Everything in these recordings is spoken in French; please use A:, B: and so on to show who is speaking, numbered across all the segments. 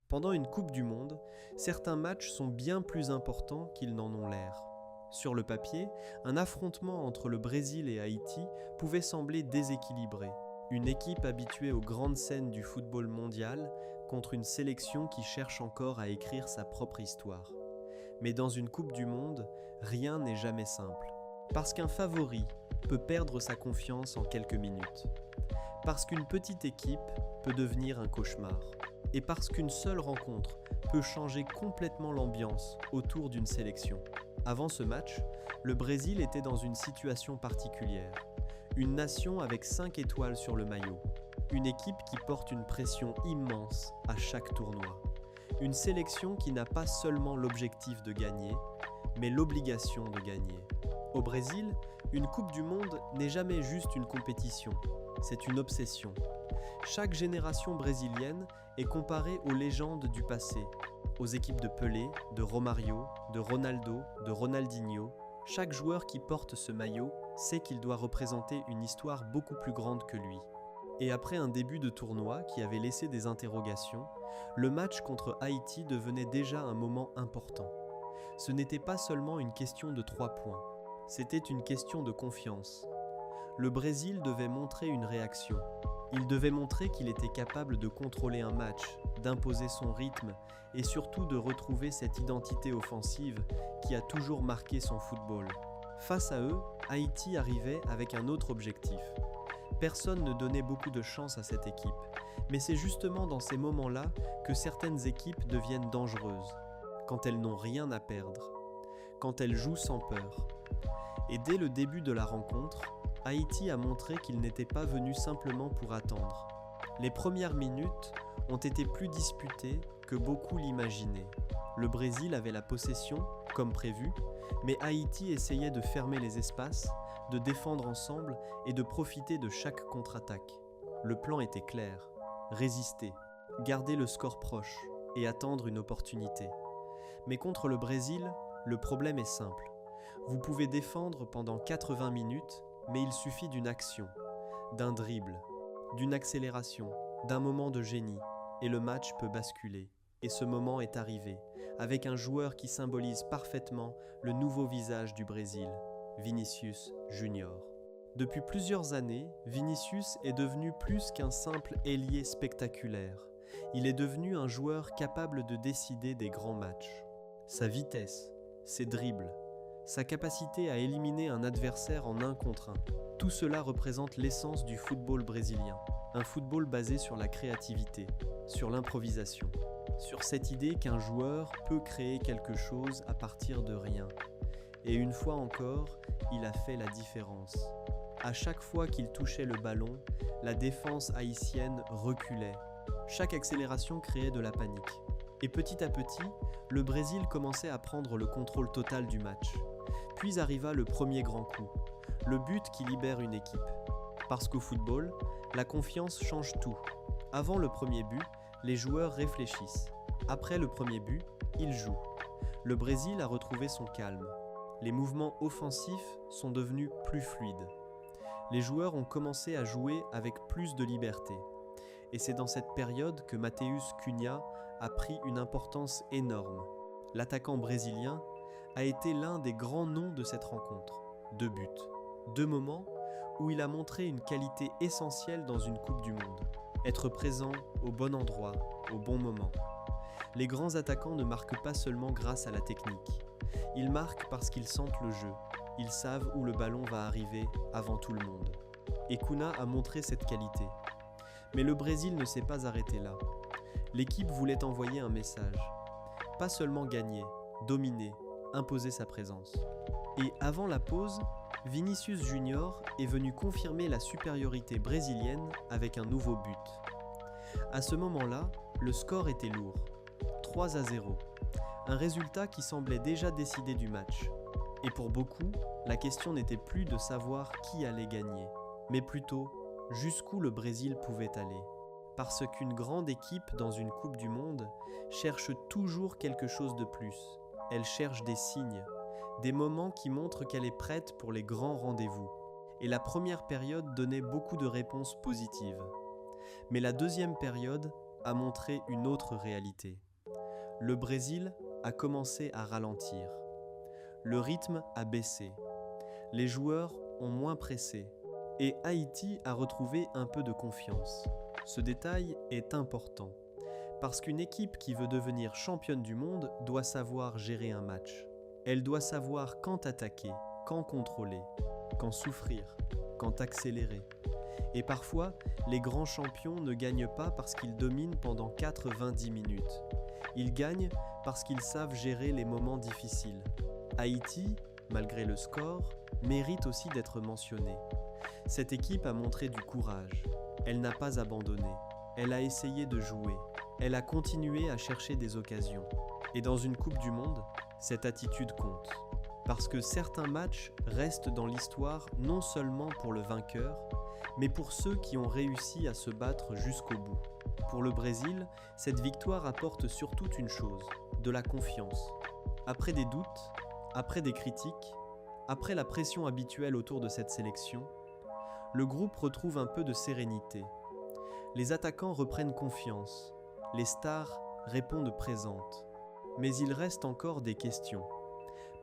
A: Pendant une Coupe du Monde, certains matchs sont bien plus importants qu'ils n'en ont l'air. Sur le papier, un affrontement entre le Brésil et Haïti pouvait sembler déséquilibré. Une équipe habituée aux grandes scènes du football mondial contre une sélection qui cherche encore à écrire sa propre histoire. Mais dans une Coupe du Monde, rien n'est jamais simple. Parce qu'un favori peut perdre sa confiance en quelques minutes. Parce qu'une petite équipe peut devenir un cauchemar. Et parce qu'une seule rencontre peut changer complètement l'ambiance autour d'une sélection. Avant ce match, le Brésil était dans une situation particulière. Une nation avec 5 étoiles sur le maillot. Une équipe qui porte une pression immense à chaque tournoi. Une sélection qui n'a pas seulement l'objectif de gagner, mais l'obligation de gagner. Au Brésil, une Coupe du Monde n'est jamais juste une compétition, c'est une obsession. Chaque génération brésilienne est comparée aux légendes du passé, aux équipes de Pelé, de Romario, de Ronaldo, de Ronaldinho. Chaque joueur qui porte ce maillot sait qu'il doit représenter une histoire beaucoup plus grande que lui. Et après un début de tournoi qui avait laissé des interrogations, le match contre Haïti devenait déjà un moment important. Ce n'était pas seulement une question de 3 points, c'était une question de confiance. Le Brésil devait montrer une réaction. Il devait montrer qu'il était capable de contrôler un match, d'imposer son rythme et surtout de retrouver cette identité offensive qui a toujours marqué son football. Face à eux, Haïti arrivait avec un autre objectif. Personne ne donnait beaucoup de chance à cette équipe, mais c'est justement dans ces moments-là que certaines équipes deviennent dangereuses, quand elles n'ont rien à perdre, quand elles jouent sans peur. Et dès le début de la rencontre, Haïti a montré qu'il n'était pas venu simplement pour attendre. Les premières minutes ont été plus disputées que beaucoup l'imaginaient. Le Brésil avait la possession, comme prévu, mais Haïti essayait de fermer les espaces, de défendre ensemble et de profiter de chaque contre-attaque. Le plan était clair, résister, garder le score proche et attendre une opportunité. Mais contre le Brésil, le problème est simple. Vous pouvez défendre pendant 80 minutes, mais il suffit d'une action, d'un dribble, d'une accélération, d'un moment de génie, et le match peut basculer. Et ce moment est arrivé, avec un joueur qui symbolise parfaitement le nouveau visage du Brésil, Vinícius Junior. Depuis plusieurs années, Vinícius est devenu plus qu'un simple ailier spectaculaire. Il est devenu un joueur capable de décider des grands matchs. Sa vitesse, ses dribbles, sa capacité à éliminer un adversaire en 1 contre 1. Tout cela représente l'essence du football brésilien. Un football basé sur la créativité, sur l'improvisation, sur cette idée qu'un joueur peut créer quelque chose à partir de rien. Et une fois encore, il a fait la différence. À chaque fois qu'il touchait le ballon, la défense haïtienne reculait. Chaque accélération créait de la panique. Et petit à petit, le Brésil commençait à prendre le contrôle total du match. Puis arriva le premier grand coup, le but qui libère une équipe. Parce qu'au football, la confiance change tout. Avant le premier but, les joueurs réfléchissent. Après le premier but, ils jouent. Le Brésil a retrouvé son calme. Les mouvements offensifs sont devenus plus fluides. Les joueurs ont commencé à jouer avec plus de liberté. Et c'est dans cette période que Matheus Cunha a pris une importance énorme. L'attaquant brésilien a été l'un des grands noms de cette rencontre. 2 buts, 2 moments où il a montré une qualité essentielle dans une Coupe du Monde. Être présent au bon endroit, au bon moment. Les grands attaquants ne marquent pas seulement grâce à la technique. Ils marquent parce qu'ils sentent le jeu. Ils savent où le ballon va arriver avant tout le monde. Et Cunha a montré cette qualité. Mais le Brésil ne s'est pas arrêté là. L'équipe voulait envoyer un message. Pas seulement gagner, dominer, imposer sa présence. Et avant la pause, Vinícius Junior est venu confirmer la supériorité brésilienne avec un nouveau but. À ce moment-là, le score était lourd. 3-0. Un résultat qui semblait déjà décider du match. Et pour beaucoup, la question n'était plus de savoir qui allait gagner, mais plutôt jusqu'où le Brésil pouvait aller. Parce qu'une grande équipe dans une Coupe du Monde cherche toujours quelque chose de plus. Elle cherche des signes, des moments qui montrent qu'elle est prête pour les grands rendez-vous. Et la première période donnait beaucoup de réponses positives. Mais la deuxième période a montré une autre réalité. Le Brésil a commencé à ralentir. Le rythme a baissé. Les joueurs ont moins pressé. Et Haïti a retrouvé un peu de confiance. Ce détail est important, parce qu'une équipe qui veut devenir championne du monde doit savoir gérer un match. Elle doit savoir quand attaquer, quand contrôler, quand souffrir, quand accélérer. Et parfois, les grands champions ne gagnent pas parce qu'ils dominent pendant 90 minutes. Ils gagnent parce qu'ils savent gérer les moments difficiles. Haïti, malgré le score, mérite aussi d'être mentionné. Cette équipe a montré du courage. Elle n'a pas abandonné. Elle a essayé de jouer. Elle a continué à chercher des occasions. Et dans une Coupe du Monde, cette attitude compte. Parce que certains matchs restent dans l'histoire non seulement pour le vainqueur, mais pour ceux qui ont réussi à se battre jusqu'au bout. Pour le Brésil, cette victoire apporte surtout une chose, de la confiance. Après des doutes, après des critiques, après la pression habituelle autour de cette sélection, le groupe retrouve un peu de sérénité. Les attaquants reprennent confiance, les stars répondent présentes. Mais il reste encore des questions,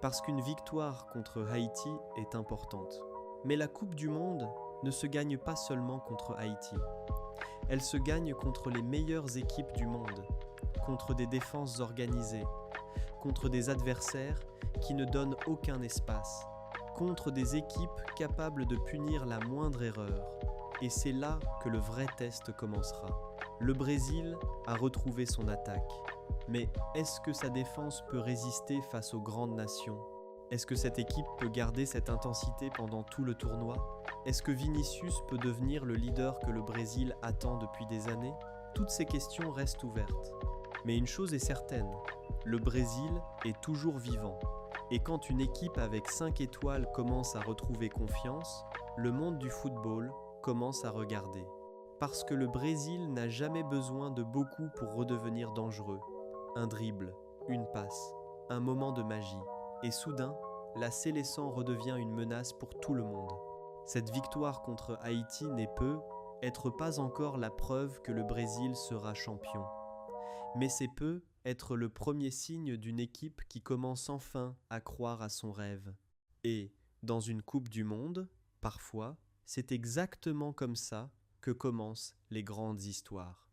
A: parce qu'une victoire contre Haïti est importante. Mais la Coupe du Monde ne se gagne pas seulement contre Haïti. Elle se gagne contre les meilleures équipes du monde, contre des défenses organisées, contre des adversaires qui ne donnent aucun espace, contre des équipes capables de punir la moindre erreur. Et c'est là que le vrai test commencera. Le Brésil a retrouvé son attaque. Mais est-ce que sa défense peut résister face aux grandes nations ? Est-ce que cette équipe peut garder cette intensité pendant tout le tournoi ? Est-ce que Vinicius peut devenir le leader que le Brésil attend depuis des années ? Toutes ces questions restent ouvertes. Mais une chose est certaine, le Brésil est toujours vivant. Et quand une équipe avec 5 étoiles commence à retrouver confiance, le monde du football commence à regarder. Parce que le Brésil n'a jamais besoin de beaucoup pour redevenir dangereux. Un dribble, une passe, un moment de magie. Et soudain, la Seleção redevient une menace pour tout le monde. Cette victoire contre Haïti n'est être pas encore la preuve que le Brésil sera champion. Mais c'est être le premier signe d'une équipe qui commence enfin à croire à son rêve. Et, dans une Coupe du Monde, parfois, c'est exactement comme ça que commencent les grandes histoires.